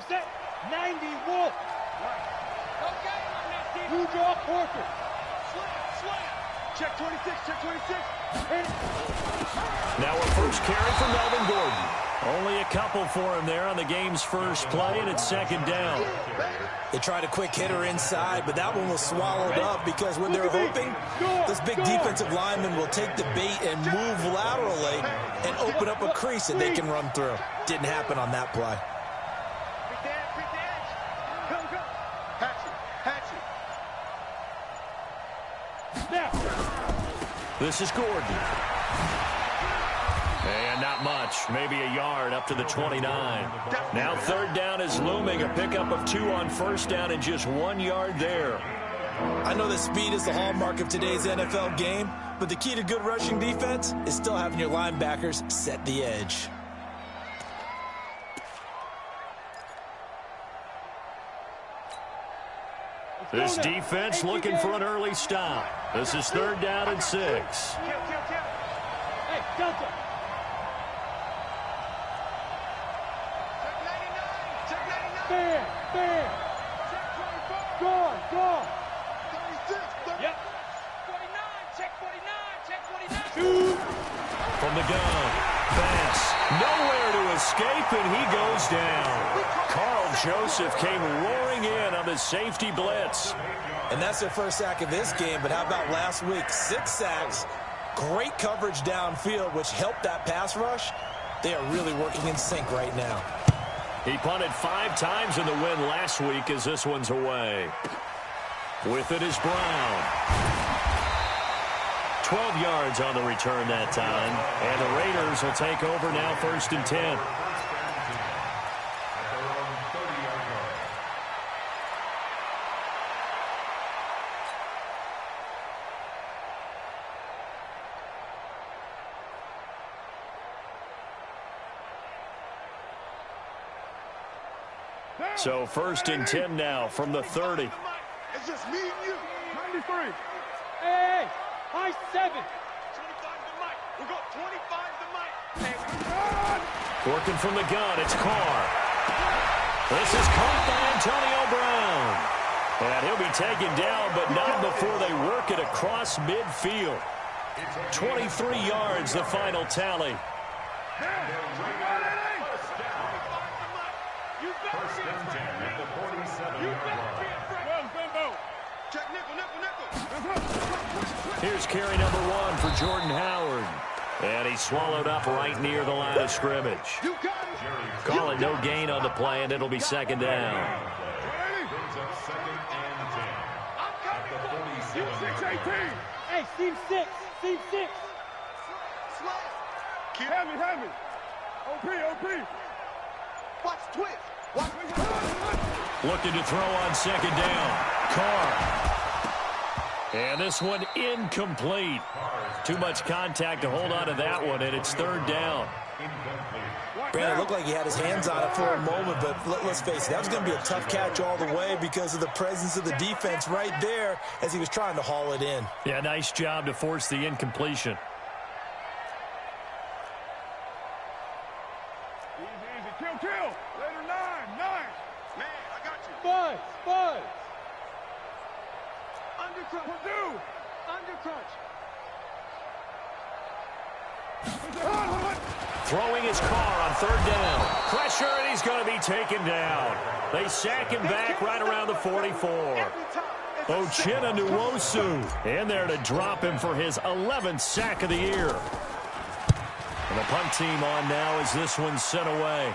set. 90 Wolf. Two draw Corker. Slam. Check 26, check 26. Now a first carry for Melvin Gordon. Only a couple for him there on the game's first play, and it's second down. They tried a quick hitter inside, but that one was swallowed up because when they're hoping this big defensive lineman will take the bait and move laterally and open up a crease that they can run through. Didn't happen on that play. This is Gordon. And not much, maybe a yard up to the 29. Now third down is looming, a pickup of 2 on first down and just 1 yard there. I know that speed is the hallmark of today's NFL game, but the key to good rushing defense is still having your linebackers set the edge. This defense looking for an early stop. This is third down and 6. Hey, Delta. Fair. Gone. 36. Yep. 49, check 49. Shoot. From the gun. Pass. Nowhere to escape, and he goes down. Carl Joseph came roaring in on the safety blitz. And that's their first sack of this game, but how about last week? 6 sacks, great coverage downfield, which helped that pass rush. They are really working in sync right now. He punted 5 times in the win last week as this one's away. With it is Brown. 12 yards on the return that time. And the Raiders will take over now, 1st and 10. So 1st and 10 now from the 30. It's just me and you. 93. Hey, high 7. 25 the mic. We'll go 25 the mic. Working from the gun, it's Carr. This is caught by Antonio Brown. And he'll be taken down, but not before they work it across midfield. 23 yards, the final tally. Here's carry number 1 for Jordan Howard. And he's swallowed up right near the line of scrimmage. Call it no gain on the play, and it'll be second down. Hey, team 6. Team 6. Have me. OP. Watch twitch. Looking to throw on second down. Carr. And this one incomplete. Too much contact to hold on to that one, and it's third down. Brandon, it looked like he had his hands on it for a moment, but let's face it, that was going to be a tough catch all the way because of the presence of the defense right there as he was trying to haul it in. Yeah, nice job to force the incompletion. Easy. Kill. Later 9. Man, I got you. Buzz. Undercrunch. Throwing his car on third down. Pressure, and he's going to be taken down. They sack him back right around the 44. Uchenna Nwosu in there to drop him for his 11th sack of the year. And the punt team on now as this one's sent away.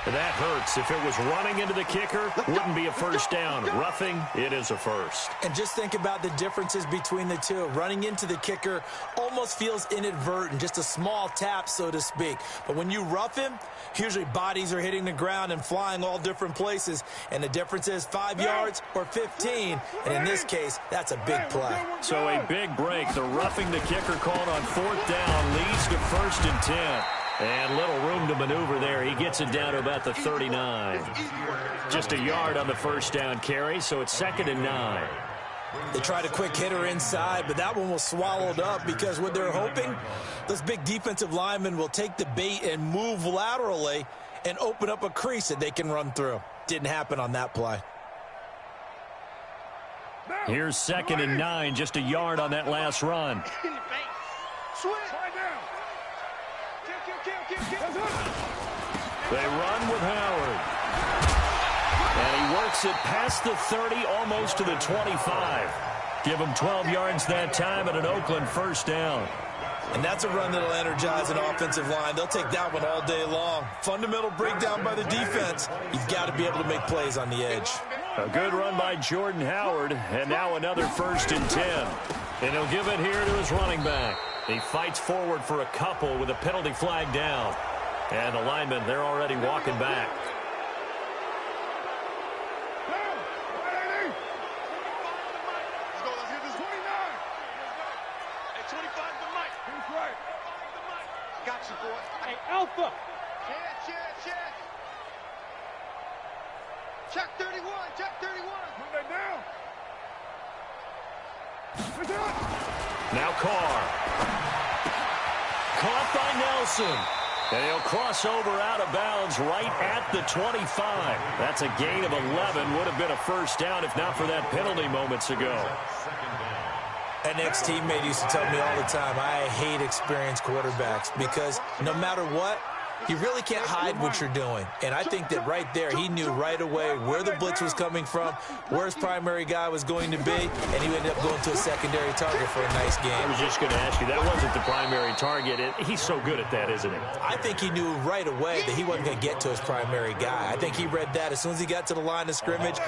That hurts. If it was running into the kicker, wouldn't be a first down. Roughing, it is a first. And just think about the differences between the two. Running into the kicker almost feels inadvertent, just a small tap, so to speak. But when you rough him, usually bodies are hitting the ground and flying all different places. And the difference is 5 yards or 15. And in this case, that's a big play. So a big break. The roughing the kicker called on fourth down leads to 1st and 10. And little room to maneuver there. He gets it down to about the 39. Just a yard on the first down carry, so it's 2nd and 9. They tried a quick hitter inside, but that one was swallowed up because what they're hoping, those big defensive linemen will take the bait and move laterally and open up a crease that they can run through. Didn't happen on that play. Here's 2nd and 9, just a yard on that last run. They run with Howard. And he works it past the 30, almost to the 25. Give him 12 yards that time and an Oakland first down. And that's a run that'll energize an offensive line. They'll take that one all day long. Fundamental breakdown by the defense. You've got to be able to make plays on the edge. A good run by Jordan Howard, and now another 1st and 10. And he'll give it here to his running back. He fights forward for a couple with a penalty flag down. And the linemen, they're already walking back. Gotcha, boy. Hey, Alpha. Check 31. Check 31. Move that down. Now Carr. Caught by Nelson. And he'll cross over out of bounds right at the 25. That's a gain of 11. Would have been a first down if not for that penalty moments ago. An ex-teammate used to tell me all the time, I hate experienced quarterbacks because no matter what, you really can't hide what you're doing. And I think that right there, he knew right away where the blitz was coming from, where his primary guy was going to be, and he ended up going to a secondary target for a nice game. I was just going to ask you, that wasn't the primary target. He's so good at that, isn't he? I think he knew right away that he wasn't going to get to his primary guy. I think he read that as soon as he got to the line of scrimmage,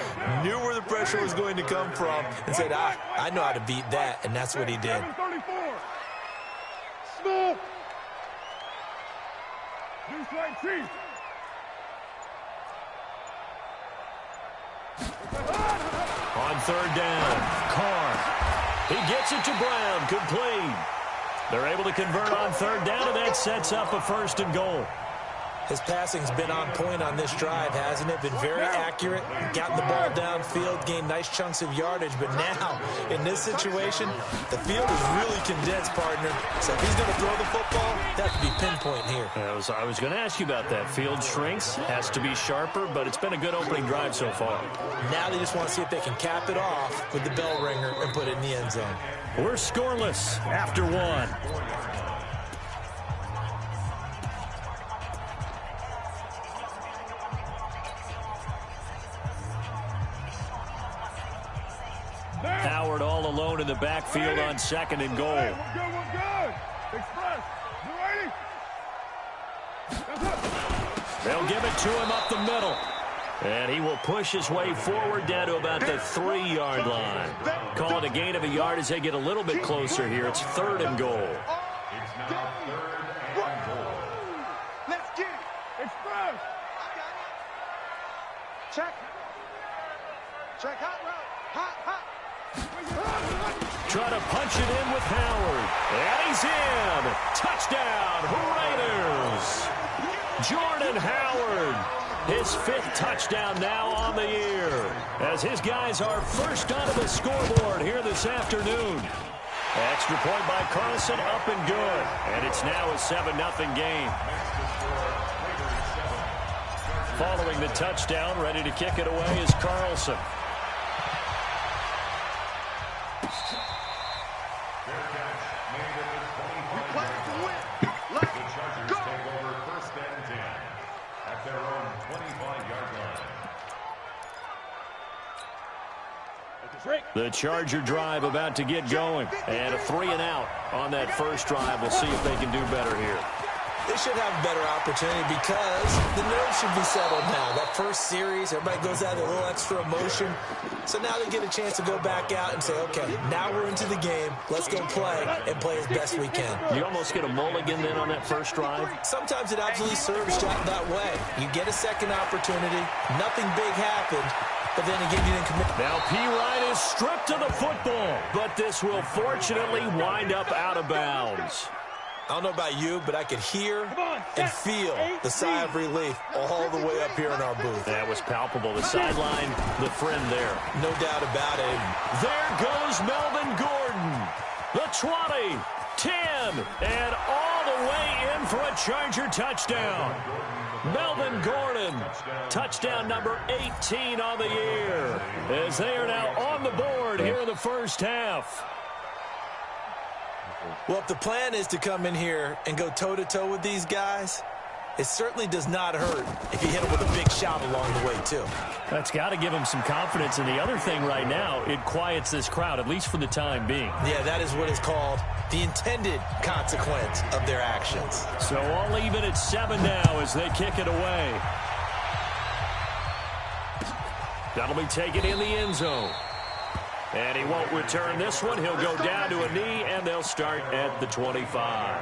knew where the pressure was going to come from, and said, I know how to beat that, and that's what he did. Small. On 3rd down, Carr. He gets it to Brown, complete. They're able to convert on 3rd down, and that sets up a 1st and goal. His passing's been on point on this drive, hasn't it? Been very accurate, gotten the ball downfield, gained nice chunks of yardage. But now, in this situation, the field is really condensed, partner. So if he's going to throw the football, that has to be pinpoint here. I was going to ask you about that. Field shrinks, has to be sharper, but it's been a good opening drive so far. Now they just want to see if they can cap it off with the bell ringer and put it in the end zone. We're scoreless after 1. Howard all alone in the backfield on 2nd and goal. We're good. Express. They'll give it to him up the middle. And he will push his way forward down to about the 3-yard line. Call it a gain of a yard as they get a little bit closer here. It's 3rd and goal. It's now 3rd and goal. Let's get it. Express. Check. Check hot route. Hot. Try to punch it in with Howard. And he's in. Touchdown, Raiders. Jordan Howard. His 5th touchdown now on the year. As his guys are first onto the scoreboard here this afternoon. Extra point by Carlson, up and good. And it's now a 7-0 game. Following the touchdown, ready to kick it away is Carlson. The Charger drive about to get going. And a 3-and-out on that first drive. We'll see if they can do better here. They should have a better opportunity because the nerves should be settled now. That first series, everybody goes out with a little extra emotion. So now they get a chance to go back out and say, okay, now we're into the game. Let's go play and play as best we can. You almost get a mulligan then on that first drive? Sometimes it absolutely serves that way. You get a second opportunity. Nothing big happened. But then again, you didn't commit. Now P. Ryan is stripped of the football. But this will fortunately wind up out of bounds. I don't know about you, but I could hear and feel the sigh of relief all the way up here in our booth. That was palpable. The sideline, the friend there. No doubt about it. There goes Melvin Gordon. The 20, 10, and all the way in for a Charger touchdown. Melvin Gordon, touchdown number 18 on the year, as they are now on the board here in the first half. Well, if the plan is to come in here and go toe-to-toe with these guys, it certainly does not hurt if you hit them with a big shout along the way, too. That's got to give them some confidence. And the other thing right now, it quiets this crowd, at least for the time being. Yeah, that is what is called the intended consequence of their actions. So all even at 7 now as they kick it away. That'll be taken in the end zone. And he won't return this one. He'll go down to a knee, and they'll start at the 25.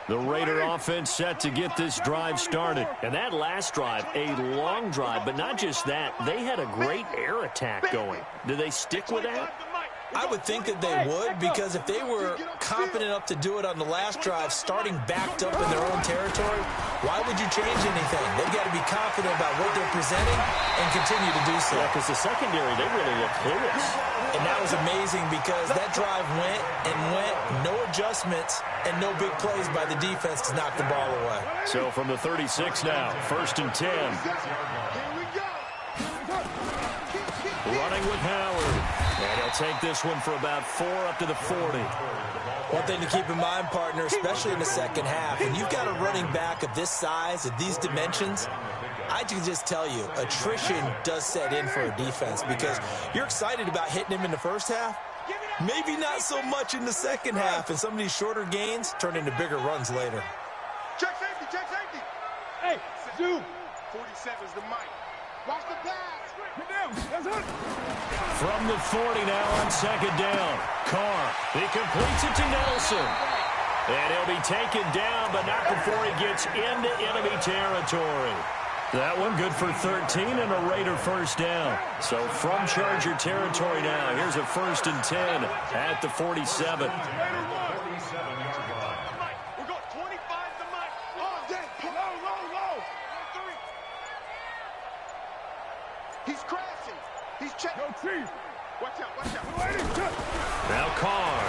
The Raider offense set to get this drive started. And that last drive, a long drive, but not just that. They had a great air attack going. Do they stick with that? I would think that they would, because if they were confident enough to do it on the last drive, starting backed up in their own territory, why would you change anything? They've got to be confident about what they're presenting and continue to do so. Yeah, because the secondary, they really look clueless. And that was amazing because that drive went and went, no adjustments, and no big plays by the defense to knock the ball away. So from the 36 now, 1st and 10. Running with Howard. And he'll take this one for about 4 up to the 40. One thing to keep in mind, partner, especially in the second half, when you've got a running back of this size, of these dimensions, I can just tell you, attrition does set in for a defense because you're excited about hitting him in the first half. Maybe not so much in the second half, and some of these shorter gains turn into bigger runs later. Check safety, check safety. Hey, zoom. 47's the mic. Watch the pass. Get down. That's it. From the 40 now on 2nd down. Carr, he completes it to Nelson. And he'll be taken down, but not before he gets into enemy territory. That one good for 13 and a Raider first down. So from Charger territory now, here's a 1st and 10 at the 47. He's crashing. He's checking. Yo, Chief. Watch out, watch out. Now Carr.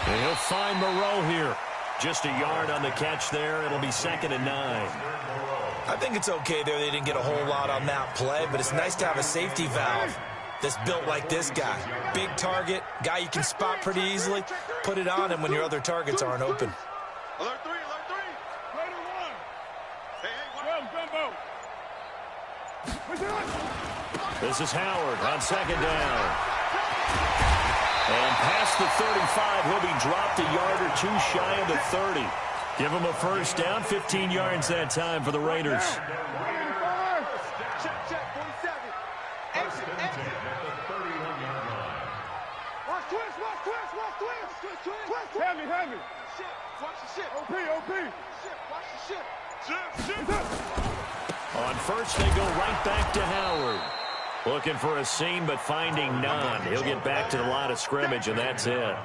And he'll find Moreau here. Just a yard on the catch there. It'll be 2nd and 9. I think it's okay there. They didn't get a whole lot on that play, but it's nice to have a safety valve that's built like this guy. Big target, guy you can spot pretty easily. Put it on him when your other targets aren't open. Alert 3, alert 3. Raider 1. Hey, Gumbo. This is Howard on 2nd down. And past the 35, he'll be dropped a yard or 2 shy of the 30. Give him a first down, 15 yards that time for the Raiders. Check, 47. Exit, exit. Watch twist, watch twist, watch twist. Twist. Have me. Shit, watch the shit. OP. Shit, watch the shit. Shit. On first, they go right back to Howard. Looking for a seam, but finding none. He'll get back to the line of scrimmage, and that's it.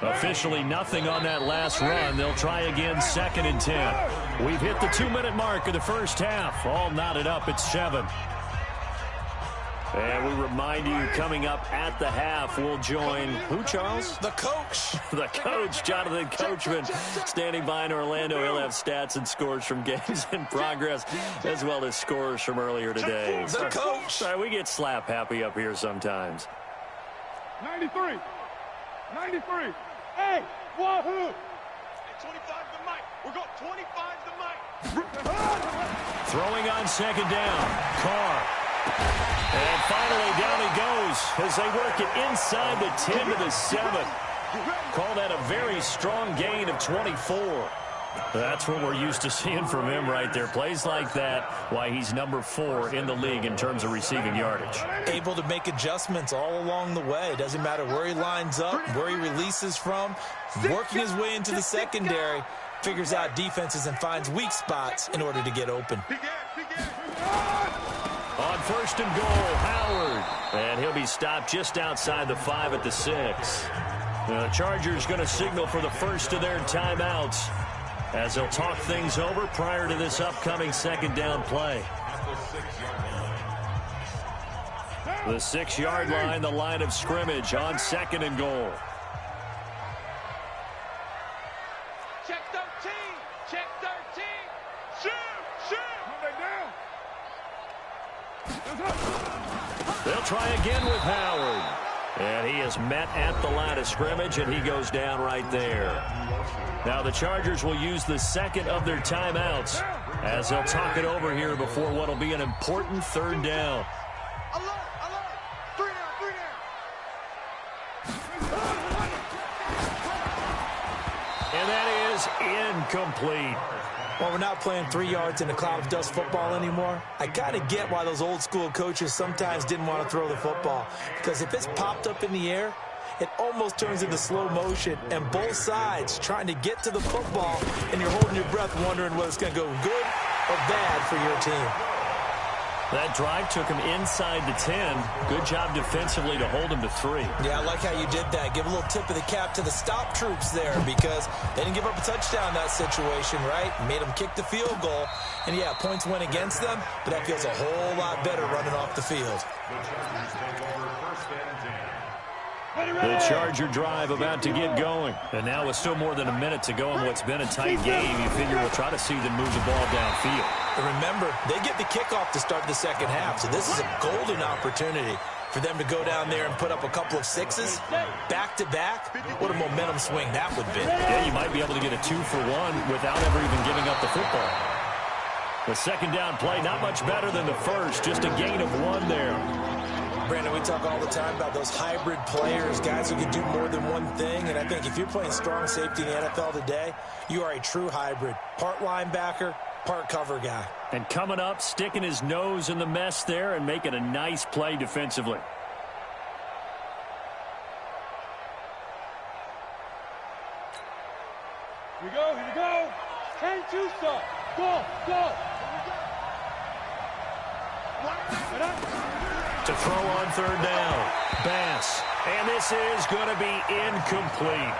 Officially nothing on that last run. They'll try again, 2nd and 10. We've hit the 2-minute mark of the first half. All knotted up at 7. And we remind you, coming up at the half, we'll join who, Charles? The coach. The coach, Jonathan Coachman, standing by in Orlando. He'll have stats and scores from games in progress, as well as scores from earlier today. The coach. Sorry, we get slap happy up here sometimes. 93. Hey, wahoo! Hey, 25's the mic. We're going 25's the mic. Throwing on 2nd down. Carr. And finally down he goes as they work it inside the 10 to the 7. Call that a very strong gain of 24. That's what we're used to seeing from him right there. Plays like that, why he's number 4 in the league in terms of receiving yardage. Able to make adjustments all along the way. Doesn't matter where he lines up, where he releases from, working his way into the secondary, figures out defenses and finds weak spots in order to get open. On first and goal, Howard. And he'll be stopped just outside the 5 at the 6. The Chargers going to signal for the first of their timeouts as they'll talk things over prior to this upcoming second down play. The 6-yard line, the line of scrimmage on second and goal. Check 13. Check 13. Shoot. They'll try again with Howard. And he is met at the line of scrimmage, and he goes down right there. Now the Chargers will use the second of their timeouts as they'll talk it over here before what will be an important third down. And that is incomplete. Well, we're not playing 3 yards in a cloud of dust football anymore. I kind of get why those old school coaches sometimes didn't want to throw the football. Because if it's popped up in the air, it almost turns into slow motion. And both sides trying to get to the football, and you're holding your breath wondering whether it's going to go good or bad for your team. That drive took him inside the 10. Good job defensively to hold him to 3. Yeah, I like how you did that. Give a little tip of the cap to the stop troops there because they didn't give up a touchdown in that situation, right? Made them kick the field goal. And, yeah, points went against them, but that feels a whole lot better running off the field. The Charger drive about to get going. And now with still more than a minute to go in what's been a tight game, you figure we'll try to see them move the ball downfield. And remember, they get the kickoff to start the second half, so this is a golden opportunity for them to go down there and put up a couple of 6s back-to-back. What a momentum swing that would be. Yeah, you might be able to get a 2-for-1 without ever even giving up the football. The second down play, not much better than the first, just a gain of 1 there. Brandon, we talk all the time about those hybrid players, guys who can do more than one thing, and I think if you're playing strong safety in the NFL today, you are a true hybrid. Part linebacker, part cover guy. And coming up, sticking his nose in the mess there and making a nice play defensively. Here we go, here we go. 10-2 start. Go, go. To throw on third down, Bass. And this is going to be incomplete.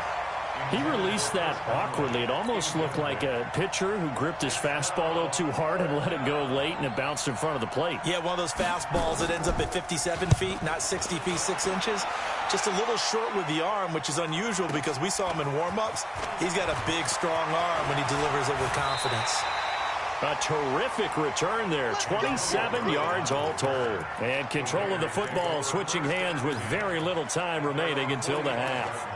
He released that awkwardly. It almost looked like a pitcher who gripped his fastball a little too hard and let it go late, and it bounced in front of the plate. Yeah, one of those fastballs that ends up at 57 feet, not 60 feet, 6 inches. Just a little short with the arm, which is unusual because we saw him in warm-ups. He's got a big, strong arm when he delivers it with confidence. A terrific return there, 27 yards all told. And control of the football switching hands with very little time remaining until the half.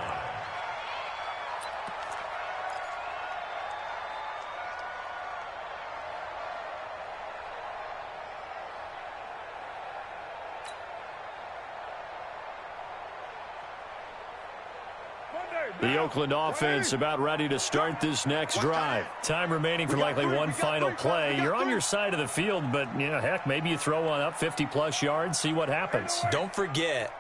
The Oakland offense about ready to start this next drive. Time remaining for likely one final play. You're on your side of the field, but, you know, heck, maybe you throw one up 50-plus yards, see what happens. Don't forget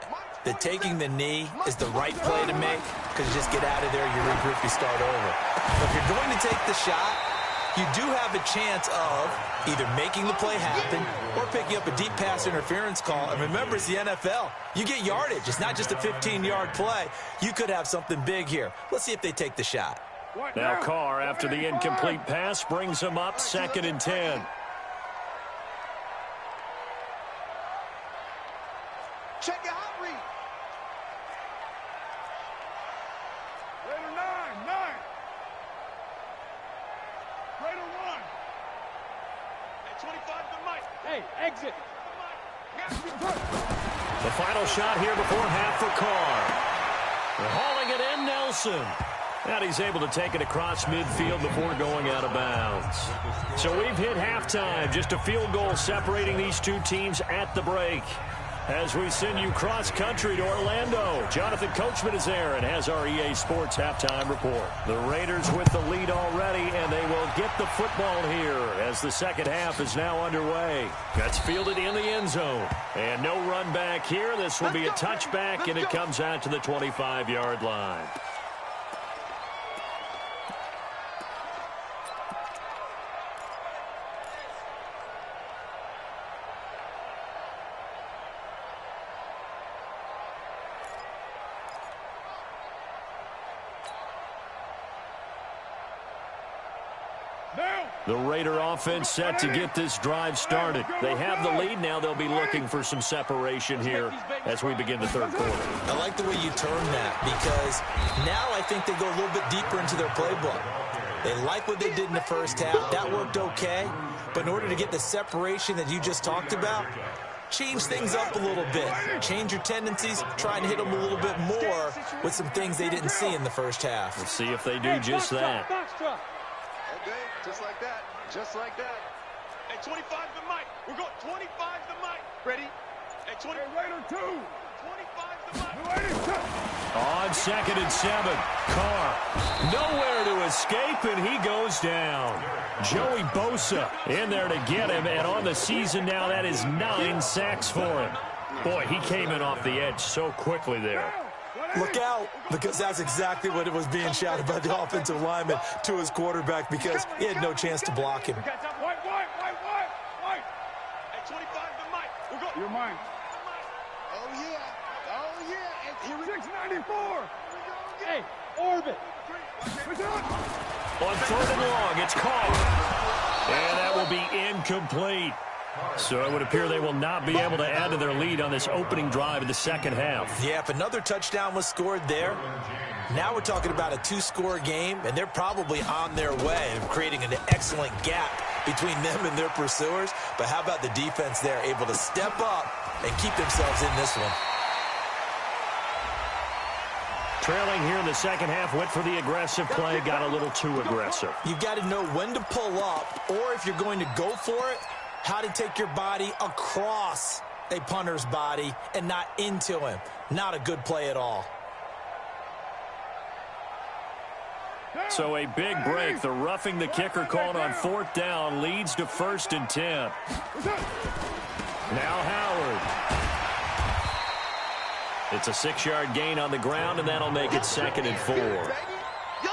that taking the knee is the right play to make because you just get out of there, you regroup, you start over. But if you're going to take the shot, you do have a chance of either making the play happen or picking up a deep pass interference call. And remember, it's the NFL. You get yardage. It's not just a 15-yard play. You could have something big here. Let's see if they take the shot. Now Carr, after the incomplete pass, brings him up 2nd and 10. Check your hot read. Raider 9. Raider 1. At 25 to Mike. Hey, exit. The final shot here before half for Carr. They're hauling it in, Nelson. And he's able to take it across midfield before going out of bounds. So we've hit halftime. Just a field goal separating these two teams at the break. As we send you cross-country to Orlando, Jonathan Coachman is there and has our EA Sports halftime report. The Raiders with the lead already, and they will get the football here as the second half is now underway. That's fielded in the end zone. And no run back here. This will be a touchback, and it comes out to the 25-yard line. The Raider offense set to get this drive started. They have the lead. Now they'll be looking for some separation here as we begin the third quarter. I like the way you turn that because now I think they go a little bit deeper into their playbook. They like what they did in the first half. That worked okay. But in order to get the separation that you just talked about, change things up a little bit. Change your tendencies. Try and hit them a little bit more with some things they didn't see in the first half. Let's see if they do just that. Okay, just like that. Just like that. At 25 the mic. We're going 25 the mic. Ready? At 20. Raider 2. 25 the mic. On 2nd and 7. Carr. Nowhere to escape, and he goes down. Joey Bosa in there to get him, and on the season now, that is 9 sacks for him. Boy, he came in off the edge so quickly there. Look out, because that's exactly what it was being shouted by the offensive lineman to his quarterback because he had no chance to block him. At 25 the mic. We're going. You're mine. Oh, yeah. Oh, yeah. And here we go. 694. Hey, orbit. On 3rd and long, it's Carr. And that will be incomplete. So it would appear they will not be able to add to their lead on this opening drive of the second half. Yeah, if another touchdown was scored there, now we're talking about a 2-score game, and they're probably on their way of creating an excellent gap between them and their pursuers. But how about the defense there, able to step up and keep themselves in this one? Trailing here in the second half, went for the aggressive play, got a little too aggressive. You've got to know when to pull up, or if you're going to go for it, how to take your body across a punter's body and not into him. Not a good play at all. So a big break. The roughing the kicker called on 4th down leads to 1st and 10. Now Howard. It's a 6-yard gain on the ground, and that'll make it 2nd and 4.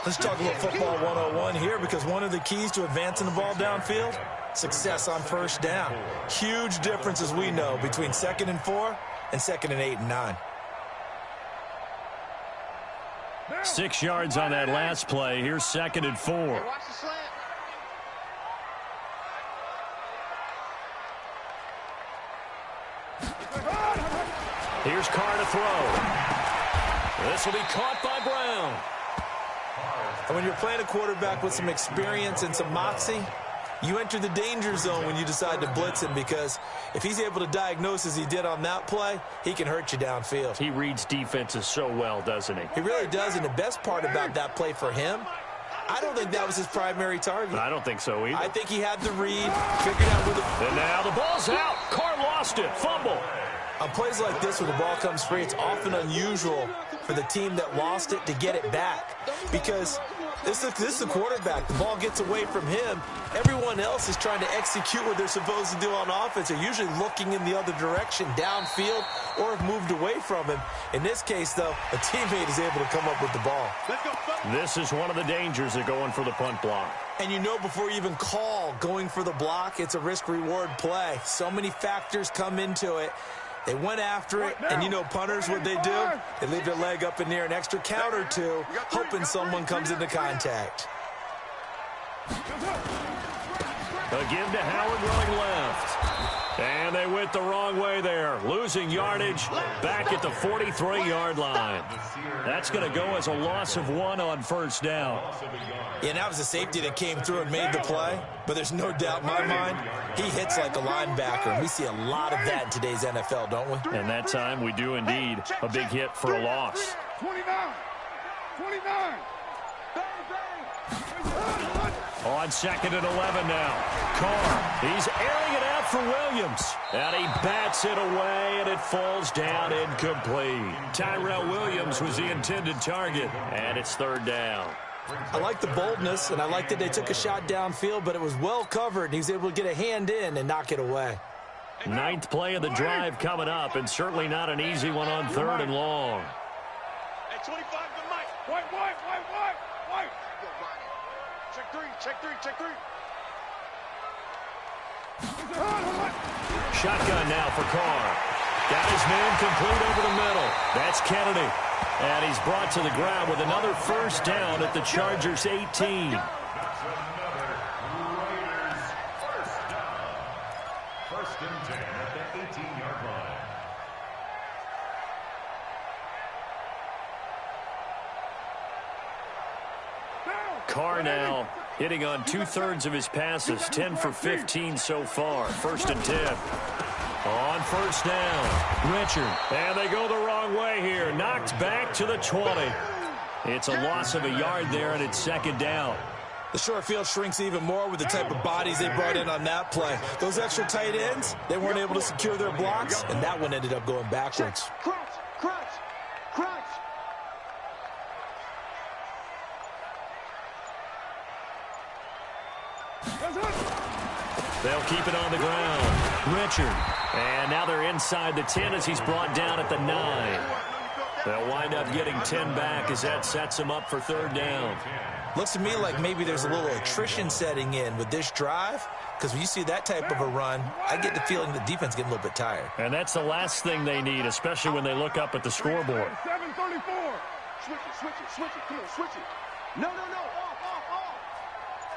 Let's talk a little football 101 here because one of the keys to advancing the ball downfield, success on 1st down. Huge difference, as we know, between 2nd and 4 and 2nd and 8 and 9. 6 yards on that last play. Here's 2nd and 4. Watch the slant. Here's Carr to throw. This will be caught by Brown. And when you're playing a quarterback with some experience and some moxie, you enter the danger zone when you decide to blitz him because if he's able to diagnose as he did on that play, he can hurt you downfield. He reads defenses so well, doesn't he? He really does, and the best part about that play for him, I don't think that was his primary target. I don't think so either. I think he had the read, figured out where the... And now the ball's out. Carr lost it. Fumble. On plays like this where the ball comes free, it's often unusual for the team that lost it to get it back because this is the quarterback. The ball gets away from him. Everyone else is trying to execute what they're supposed to do on offense. They're usually looking in the other direction, downfield, or have moved away from him. In this case, though, a teammate is able to come up with the ball. This is one of the dangers of going for the punt block. And you know before you even call going for the block, it's a risk-reward play. So many factors come into it. They went after it, and you know punters, what they do? They leave their leg up in the air an extra count or two, hoping someone comes into contact. A give to Howard running left. And they went the wrong way there. Losing yardage back at the 43-yard line. That's going to go as a loss of 1 on 1st down. Yeah, that was a safety that came through and made the play. But there's no doubt in my mind, he hits like a linebacker. And we see a lot of that in today's NFL, don't we? And that time we do indeed. A big hit for a loss. 29. On 2nd and 11 now. Carr, he's airing it out for Williams. And he bats it away, and it falls down incomplete. Tyrell Williams was the intended target, and it's 3rd down. I like the boldness, and I like that they took a shot downfield, but it was well covered, and he was able to get a hand in and knock it away. 9th play of the drive coming up, and certainly not an easy one on 3rd and long. At 25 to Mike. White. Check three. Shotgun now for Carr. Got his man complete over the middle. That's Kennedy. And he's brought to the ground with another 1st down at the Chargers' 18. First and 10 at the 18-yard line. Carr now hitting on 2/3 of his passes, 10 for 15 so far. 1st and 10. On 1st down, Richard. And they go the wrong way here. Knocked back to the 20. It's a loss of a yard there, and it's 2nd down. The short field shrinks even more with the type of bodies they brought in on that play. Those extra tight ends, they weren't able to secure their blocks, and that one ended up going backwards. Crunch. They'll keep it on the ground. Richard. And now they're inside the 10 as he's brought down at the 9. They'll wind up getting 10 back as that sets him up for 3rd down. Looks to me like maybe there's a little attrition setting in with this drive, because when you see that type of a run, I get the feeling the defense getting a little bit tired. And that's the last thing they need, especially when they look up at the scoreboard. 7:34. Switch it. Come on, switch it. No. Off.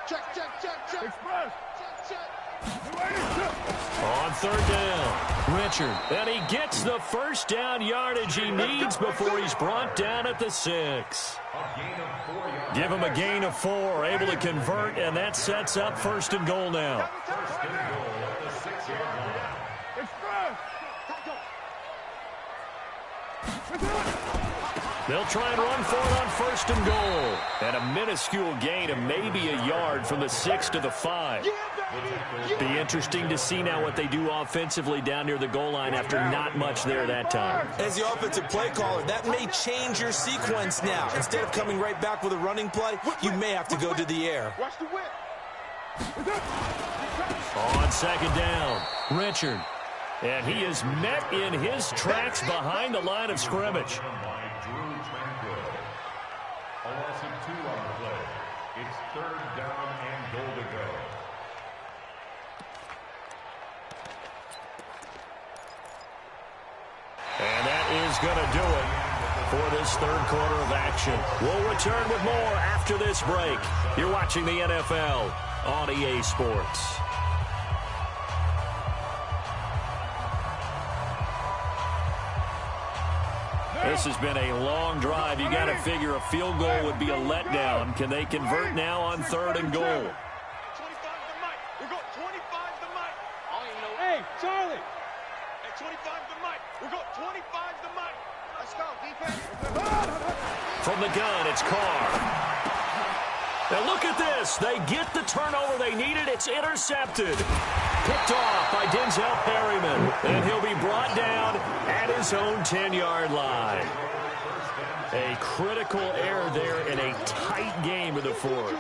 Check. Express. Check. On 3rd down, Richard. And he gets the 1st down yardage he needs before he's brought down at the 6. Give him a gain of 4, able to convert, and that sets up 1st and goal now. First and goal at the 6-yard line. They'll try and run for it on 1st and goal. And a minuscule gain of maybe a yard from the 6 to the 5. Be interesting to see now what they do offensively down near the goal line after not much there that time. As the offensive play caller, that may change your sequence now. Instead of coming right back with a running play, you may have to go to the air. Watch the whip. On 2nd down, Richard. And he is met in his tracks behind the line of scrimmage. A loss of 2 on the play. It's 3rd down and goal to go. And that is going to do it for this 3rd quarter of action. We'll return with more after this break. You're watching the NFL on EA Sports. This has been a long drive. You got to figure a field goal would be a letdown. Can they convert now on 3rd and goal? 25 to Mike. We got 25 to Mike. I don't even know. Hey, Charlie. Hey, 25 to Mike. We got 25 to Mike. Let's go, defense. From the gun, it's Carr. Now look at this. They get the turnover they needed. It's intercepted. Picked off by Denzel Perryman. And he'll be brought down at his own 10-yard line. A critical error there in a tight game of the 4th.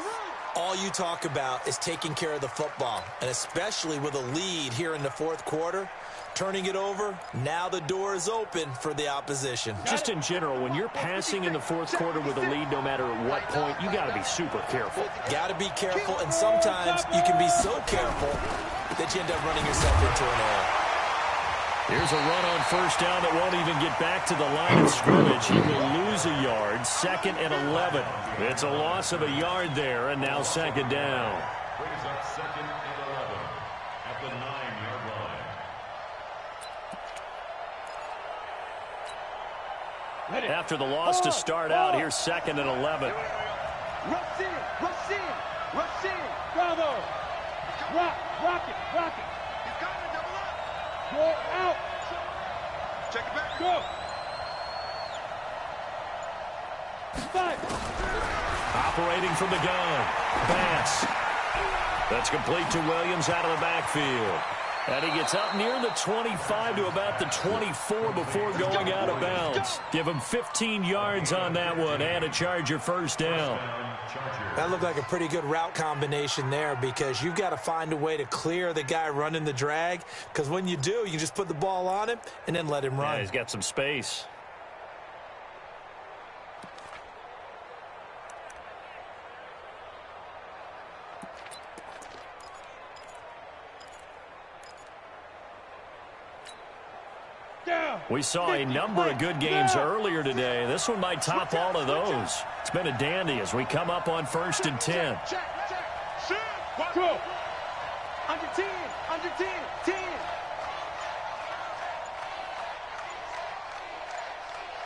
All you talk about is taking care of the football, and especially with a lead here in the 4th quarter. Turning it over, now the door is open for the opposition. Just in general, when you're passing in the 4th quarter with a lead, no matter at what point, you got to be super careful. Got to be careful, and sometimes you can be so careful that you end up running yourself into an error. Here's a run on 1st down that won't even get back to the line of scrimmage. He will lose a yard, 2nd and 11. It's a loss of a yard there, and now 2nd down. Brings up 2nd and 11 at the 9-yard line. After the loss to start out, here's 2nd and 11. Rush in. Bravo. Rock it. He's got to double up. Go out. Check it back. Go. 5. Operating from the gun. Bass. That's complete to Williams out of the backfield. And he gets up near the 25 to about the 24 before going out of bounds. Give him 15 yards on that one and a Charger first down. That looked like a pretty good route combination there because you've got to find a way to clear the guy running the drag, because when you do, you just put the ball on him and then let him run. Yeah, he's got some space. We saw a number of good games earlier today. This one might top all of those. It's been a dandy as we come up on 1st and 10. Go. Under 10, under 10, 10.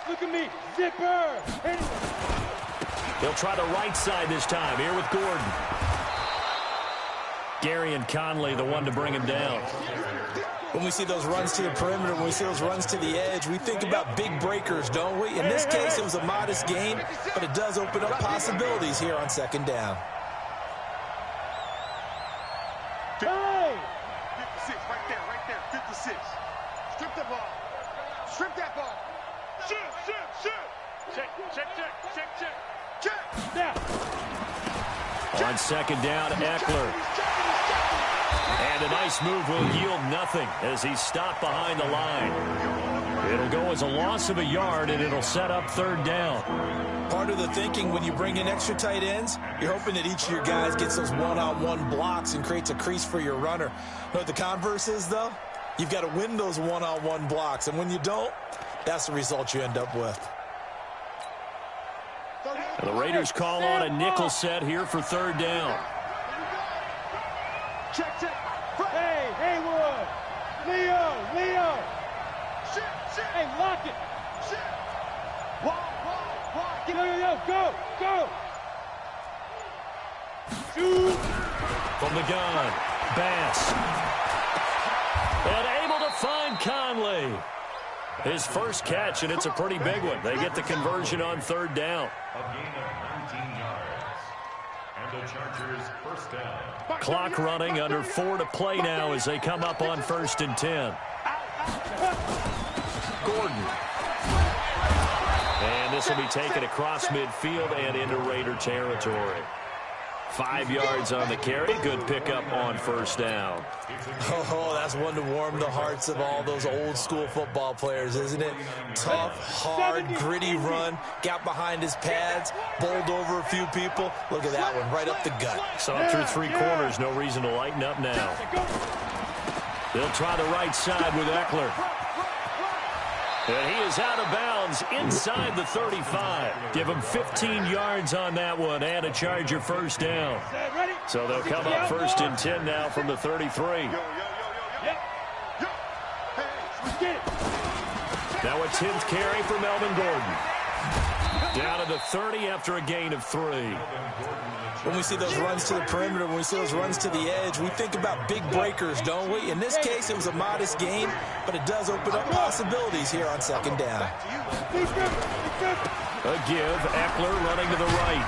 Look at me, zipper. He'll try the right side this time, here with Gordon. Gary and Conley, the one to bring him down. When we see those runs to the perimeter, when we see those runs to the edge, we think about big breakers, don't we? In this case, it was a modest gain, but it does open up possibilities here on 2nd down. Hey! 56, right there, 56. Strip the ball. Strip that ball. Shoot. Check. Now. On 2nd down, Eckler. And a nice move will yield nothing as he's stopped behind the line. It'll go as a loss of a yard, and it'll set up 3rd down. Part of the thinking when you bring in extra tight ends, you're hoping that each of your guys gets those one-on-one blocks and creates a crease for your runner. But what the converse is, though? You've got to win those one-on-one blocks, and when you don't, that's the result you end up with. The Raiders call on a nickel set here for 3rd down. Check. Hey, Haywood. Leo. Shit. Hey, lock it. Shit. Walk. Go. Shoot. From the gun, Bass. And able to find Conley. His first catch, and it's a pretty big one. They get the conversion on 3rd down. A gain of 19 yards. And the Chargers first down. Clock running, under 4 to play now as they come up on 1st and 10. Gordon. And this will be taken across midfield and into Raider territory. 5 yards on the carry. Good pickup on 1st down. Oh, that's one to warm the hearts of all those old school football players, isn't it? Tough, hard, gritty run. Got behind his pads, bowled over a few people. Look at that one, right up the gut. Saw through 3 quarters. No reason to lighten up now. They'll try the right side with Eckler. And he is out of bounds inside the 35. Give him 15 yards on that one and a Charger first down. So they'll come up 1st and 10 now from the 33. Now a 10th carry for Melvin Gordon. Down to the 30 after a gain of 3. When we see those runs to the perimeter, when we see those runs to the edge, we think about big breakers, don't we? In this case, it was a modest gain, but it does open up possibilities here on 2nd down. A give, Eckler running to the right.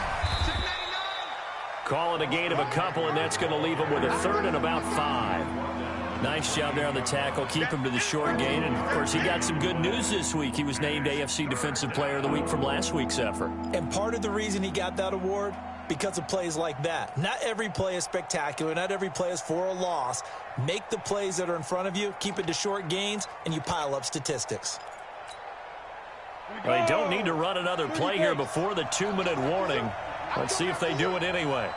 Call it a gain of a couple, and that's going to leave him with a 3rd and about 5. Nice job there on the tackle. Keep him to the short gain. And, of course, he got some good news this week. He was named AFC Defensive Player of the Week from last week's effort. And part of the reason he got that award, because of plays like that. Not every play is spectacular. Not every play is for a loss. Make the plays that are in front of you, keep it to short gains, and you pile up statistics. They don't need to run another play here before the 2-minute warning. Let's see if they do it anyway.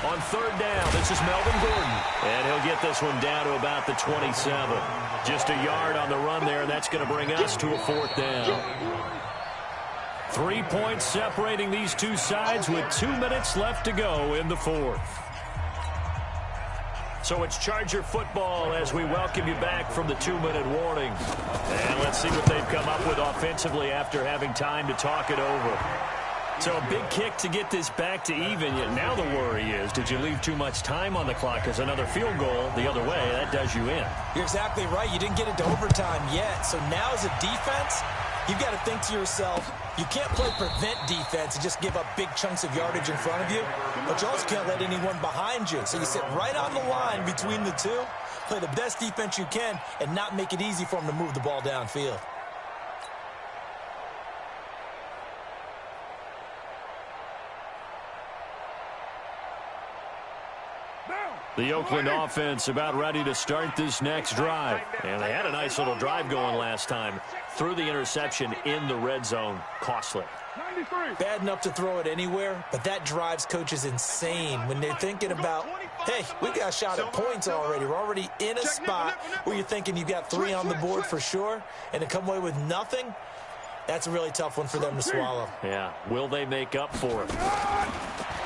On 3rd down, this is Melvin Gordon. And he'll get this one down to about the 27. Just a yard on the run there, and that's going to bring us to a 4th down. 3 points separating these two sides with 2 minutes left to go in the 4th. So it's Charger football as we welcome you back from the 2-minute warning. And let's see what they've come up with offensively after having time to talk it over. So a big kick to get this back to even. Yet now the worry is, did you leave too much time on the clock? Because another field goal the other way, that does you in. You're exactly right. You didn't get it to overtime yet. So now as a defense, You've got to think to yourself, you can't play prevent defense and just give up big chunks of yardage in front of you, but you also can't let anyone behind you. So you sit right on the line between the two, play the best defense you can, and not make it easy for them to move the ball downfield. The Oakland offense about ready to start this next drive. And they had a nice little drive going last time. Threw the interception in the red zone. Costly. Bad enough to throw it anywhere, but that drives coaches insane when they're thinking about, hey, we got a shot at points already. We're already in a spot where you're thinking you've got 3 on the board for sure, and to come away with nothing, that's a really tough one for them to swallow. Yeah, will they make up for it?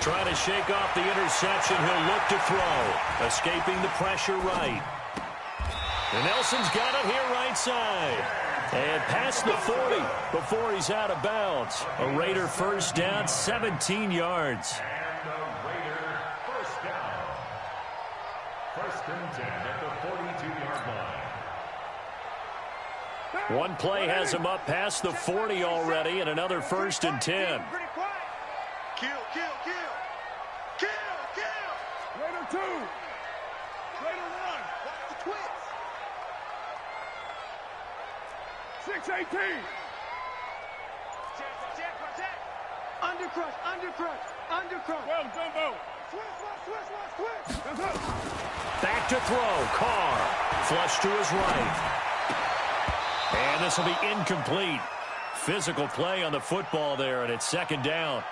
Trying to shake off the interception. He'll look to throw. Escaping the pressure right. And Nelson's got it here right side. And past the 40 before he's out of bounds. A Raider first down, 17 yards. And a Raider first down. First and 10 at the 42-yard line. One play has him up past the 40 already, and another first and 10. Kill, kill, kill. Kill, kill. Raider 2. Raider 1. Watch the twits. 6-18. Protect. Undercrush, undercrush, undercrush. Well, Jumbo. Switch. That's up. Back to throw. Carr. Flush to his right. And this will be incomplete. Physical play on the football there, and it's second down.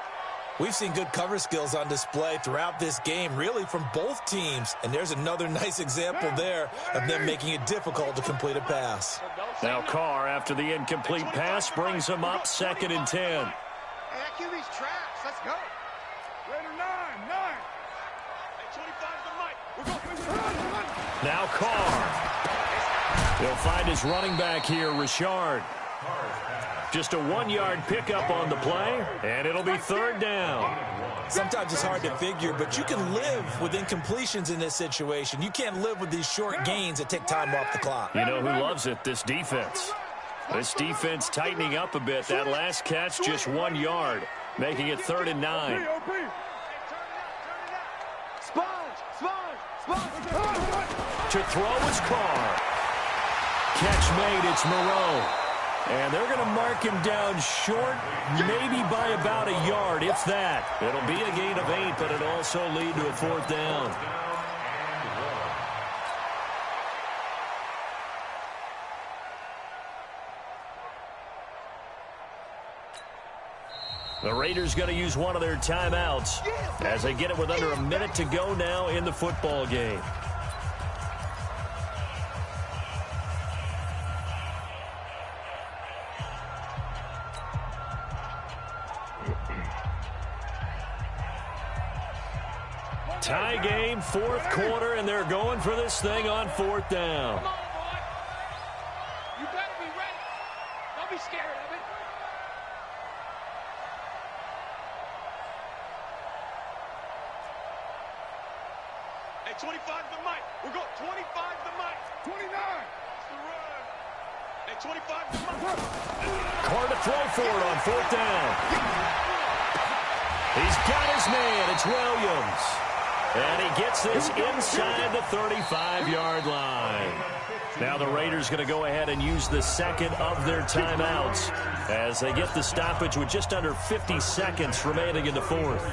We've seen good cover skills on display throughout this game, really from both teams. And there's another nice example there of them making it difficult to complete a pass. Now Carr, after the incomplete pass, brings him up second and 10. Hey, that QB's trash. Let's go. Raider 9. Hey, 25 to Mike. We're going. Now Carr. He'll find his running back here, Richard. Just a 1-yard pickup on the play, and it'll be third down. Sometimes it's hard to figure, but you can live with incompletions in this situation. You can't live with these short gains that take time off the clock. You know who loves it? This defense. This defense tightening up a bit. That last catch, just 1 yard, making it third and 9. Sponge. To throw is Carr. Catch made, it's Moreau. And they're going to mark him down short, maybe by about a yard, if that. It'll be a gain of 8, but it'll also lead to a fourth down. The Raiders going to use one of their timeouts as they get it with under a minute to go now in the football game. Tie game, fourth quarter, and they're going for this thing on fourth down. Come on, boy. You better be ready. Don't be scared of it. Hey, 25 to Mike. We're going 25 to Mike. 29. That's the run. Hey, 25 to Mike. Carr to throw for it on fourth down. He's got his man. It's Williams. And he gets this inside the 35-yard line. Now the Raiders going to go ahead and use the second of their timeouts as they get the stoppage with just under 50 seconds remaining in the fourth.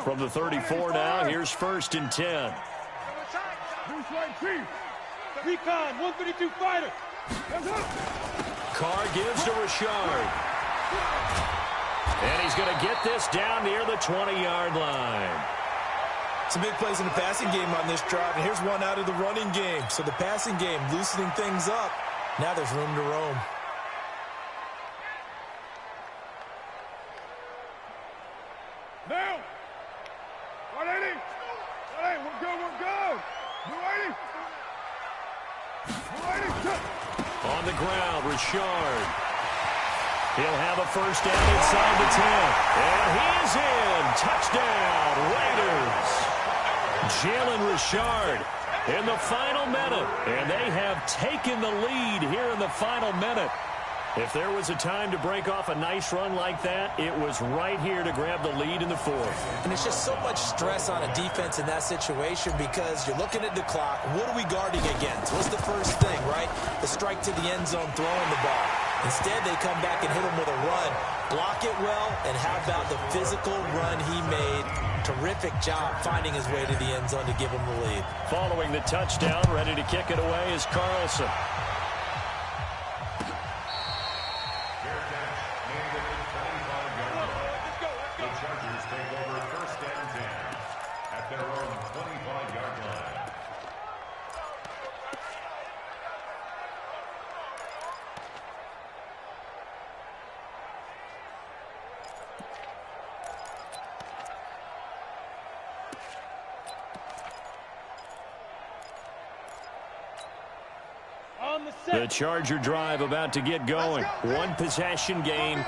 From the 34 now, here's first and 10. Recon, 132 fighter. Carr gives to Richard. And he's going to get this down near the 20-yard line. Some big plays in the passing game on this drive, and here's one out of the running game. So the passing game loosening things up. Now there's room to roam. Down. 180. 180. We're good. 280. On the ground, Richard. He'll have a first down inside the 10. And he is in. Touchdown, Raiders. Jalen Richard in the final minute. And they have taken the lead here in the final minute. If there was a time to break off a nice run like that, it was right here to grab the lead in the fourth. And it's just so much stress on a defense in that situation because you're looking at the clock. What are we guarding against? What's the first thing, right? The strike to the end zone, throwing the ball. Instead, they come back and hit him with a run. Block it well, and how about the physical run he made? Terrific job finding his way to the end zone to give him the lead. Following the touchdown, ready to kick it away is Carlson. The Charger drive about to get going. One possession game.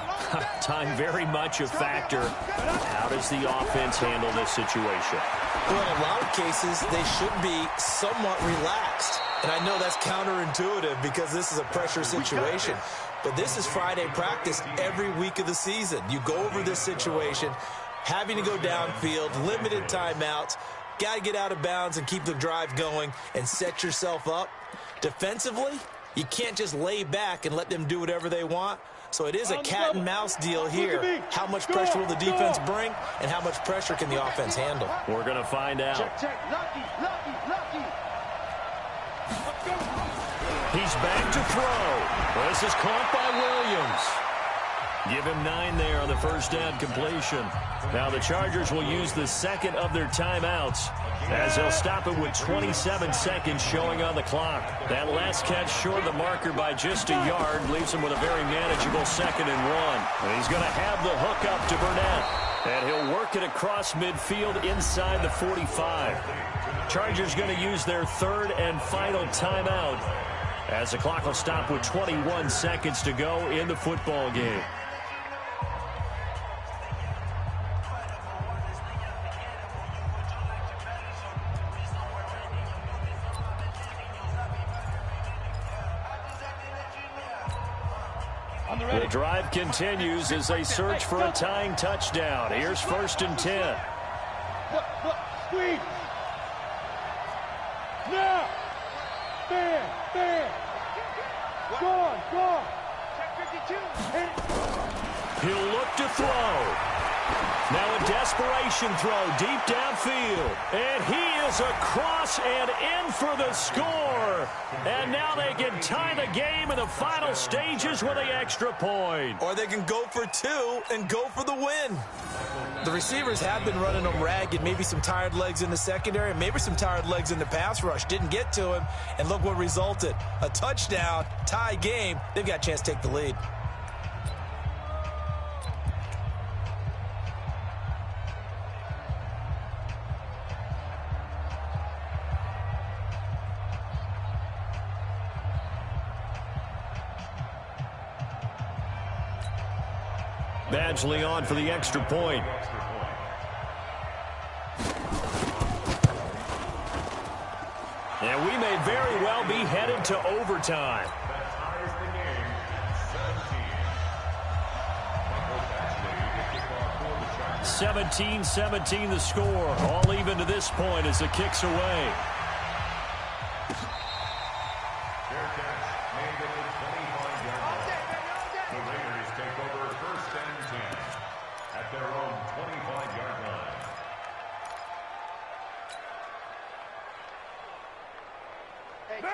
Time very much a factor. How does the offense handle this situation? Well, in a lot of cases, they should be somewhat relaxed. And I know that's counterintuitive because this is a pressure situation. But this is Friday practice every week of the season. You go over this situation, having to go downfield, limited timeouts, got to get out of bounds and keep the drive going and set yourself up. Defensively, you can't just lay back and let them do whatever they want. So it is a cat and mouse deal here. How much pressure will the defense bring, and how much pressure can the offense handle? We're going to find out. Check. Lucky. He's back to throw. This is caught by Williams. Give him 9 there on the first down completion. Now the Chargers will use the second of their timeouts as they'll stop it with 27 seconds showing on the clock. That last catch short of the marker by just a yard leaves him with a very manageable 2nd and 1. And he's going to have the hook up to Burnett. And he'll work it across midfield inside the 45. Chargers going to use their 3rd and final timeout as the clock will stop with 21 seconds to go in the football game. The drive continues as they search for a tying touchdown. Here's 1st and 10. Squeeze. Now. There. Go on. Check 52. He'll look to throw. Now a desperation throw deep downfield. And he is across and in for the score. And now they can tie the game in the final stages with the extra point. Or they can go for 2 and go for the win. The receivers have been running them ragged. Maybe some tired legs in the secondary, maybe some tired legs in the pass rush. Didn't get to him, and look what resulted. A touchdown, tie game. They've got a chance to take the lead. Badgley on for the extra point. And we may very well be headed to overtime. 17-17 the score. All even to this point as the kick's away.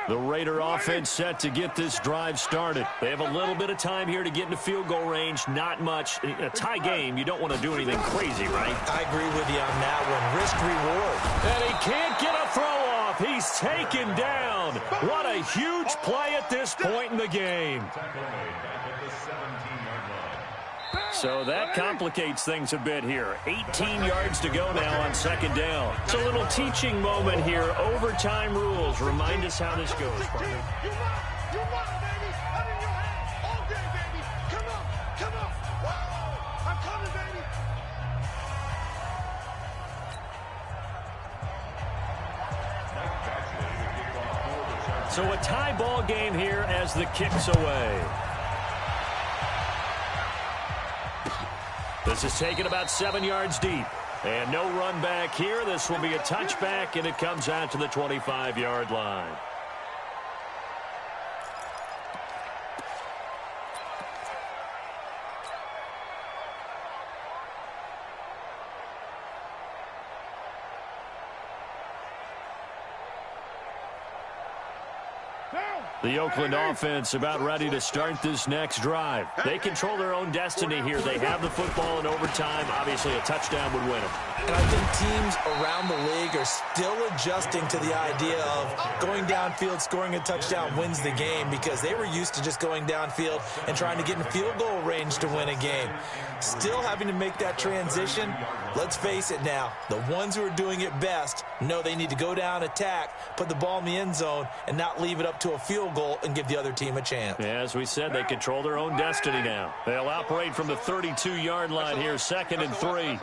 The Raider offense set to get this drive started. They have a little bit of time here to get into field goal range. Not much. A tie game, you don't want to do anything crazy, right? I agree with you on that one. Risk-reward. And he can't get a throw off. He's taken down. What a huge play at this point in the game. So that complicates things a bit here. 18 yards to go now on second down. It's a little teaching moment here. Overtime rules. Remind us how this goes, partner. You run, baby. I'm in your hands all day, baby. Come on. Whoa, I'm coming, baby. So a tie ball game here as the kick's away. This is taken about 7 yards deep. And no run back here. This will be a touchback, and it comes out to the 25-yard line. The Oakland offense about ready to start this next drive. They control their own destiny here. They have the football in overtime. Obviously, a touchdown would win them. And I think teams around the league are still adjusting to the idea of going downfield, scoring a touchdown wins the game, because they were used to just going downfield and trying to get in field goal range to win a game. Still having to make that transition. Let's face it now, the ones who are doing it best know they need to go down, attack, put the ball in the end zone, and not leave it up to a field goal and give the other team a chance. Yeah, as we said, they control their own destiny now. They'll operate from the 32-yard line here, 2nd and 3.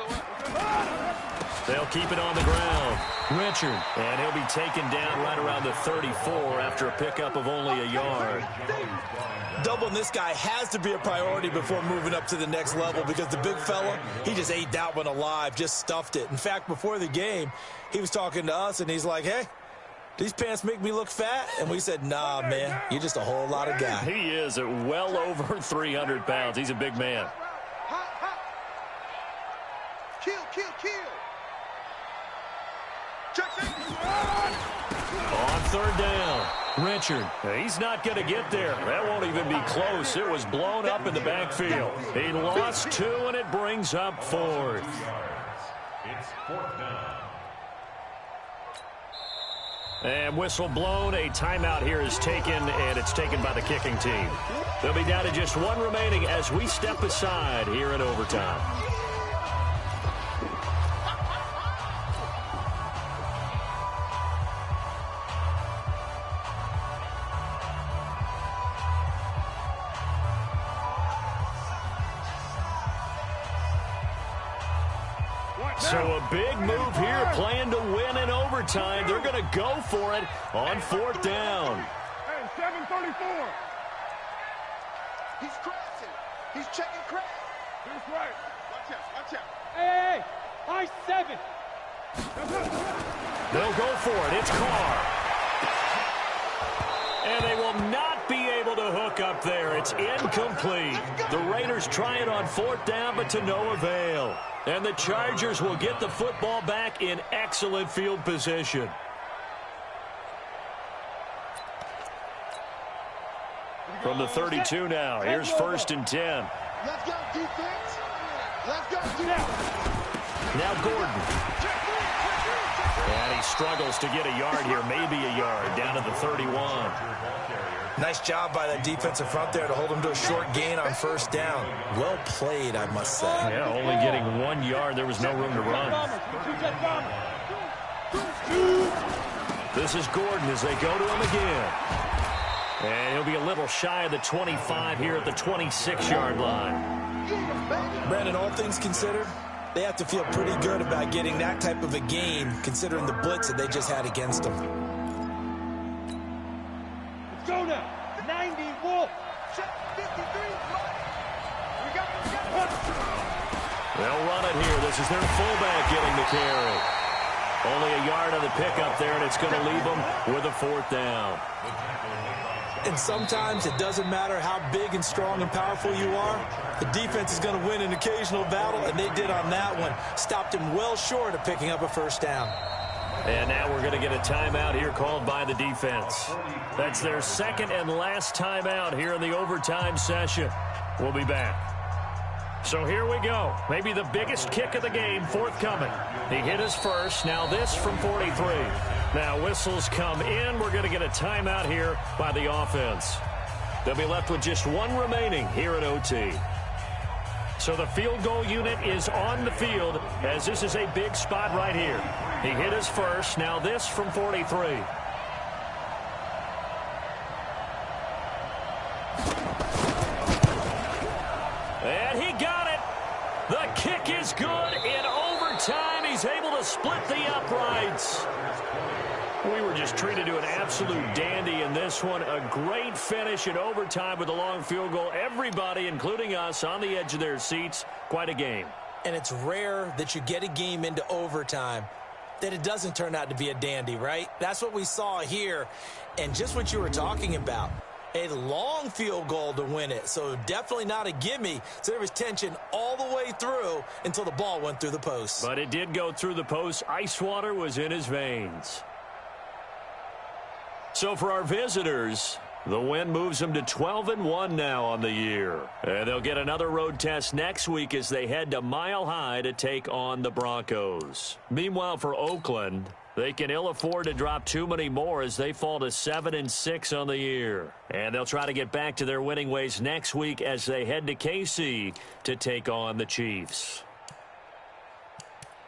They'll keep it on the ground. Richard, and he'll be taken down right around the 34 after a pickup of only a yard. Doubling this guy has to be a priority before moving up to the next level, because the big fella, he just ate that one alive, just stuffed it. In fact, before the game, he was talking to us, and he's like, hey, these pants make me look fat? And we said, nah, man, you're just a whole lot of guy. He is at well over 300 pounds. He's a big man. Kill. On third down, Richard. He's not going to get there. That won't even be close. It was blown up in the backfield. He lost 2, and it brings up 4th. It's 4th down. And whistle blown. A timeout here is taken, and it's taken by the kicking team. They'll be down to just 1 remaining as we step aside here in overtime. So a big move here, playing to win in overtime. They're going to go for it on 4th down. Hey, 734. He's crashing. He's checking crash. That's right. Watch out. Hey, I 7. They'll go for it. It's Carr. And they will not be able to hook up there. It's incomplete. The Raiders try it on 4th down, but to no avail. And the Chargers will get the football back in excellent field position. From the 32 now, here's 1st and 10. Let's go, defense. Let's go, defense. Now Gordon. And he struggles to get a yard here, maybe a yard, down to the 31. Nice job by that defensive front there to hold him to a short gain on 1st down. Well played, I must say. Yeah, only getting 1 yard. There was no room to run. This is Gordon as they go to him again. And he'll be a little shy of the 25 here at the 26-yard line. Brandon, all things considered, they have to feel pretty good about getting that type of a gain, considering the blitz that they just had against them. Let's go now. 90 Wolf. 53. They'll run it here. This is their fullback getting the carry. Only a yard on the pickup there, and it's going to leave them with a 4th down. And sometimes it doesn't matter how big and strong and powerful you are. The defense is going to win an occasional battle, and they did on that one. Stopped him well short of picking up a 1st down. And now we're going to get a timeout here called by the defense. That's their 2nd and last timeout here in the overtime session. We'll be back. So here we go. Maybe the biggest kick of the game forthcoming. He hit his first. Now this from 43. Now whistles come in. We're going to get a timeout here by the offense. They'll be left with just 1 remaining here at OT. So the field goal unit is on the field as this is a big spot right here. He hit his first. Now this from 43. And he got it. The kick is good. In overtime, he's able to split the uprights. We were just treated to an absolute dandy in this one. A great finish in overtime with a long field goal. Everybody, including us, on the edge of their seats. Quite a game. And it's rare that you get a game into overtime that it doesn't turn out to be a dandy, right? That's what we saw here. And just what you were talking about. A long field goal to win it. So definitely not a gimme. So there was tension all the way through until the ball went through the post. But it did go through the post. Ice water was in his veins. So for our visitors, the win moves them to 12-1 now on the year. And they'll get another road test next week as they head to Mile High to take on the Broncos. Meanwhile, for Oakland, they can ill afford to drop too many more as they fall to 7-6 on the year. And they'll try to get back to their winning ways next week as they head to KC to take on the Chiefs.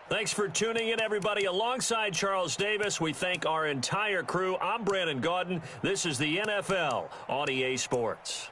Thanks for tuning in, everybody. Alongside Charles Davis, we thank our entire crew. I'm Brandon Gaudin. This is the NFL on EA Sports.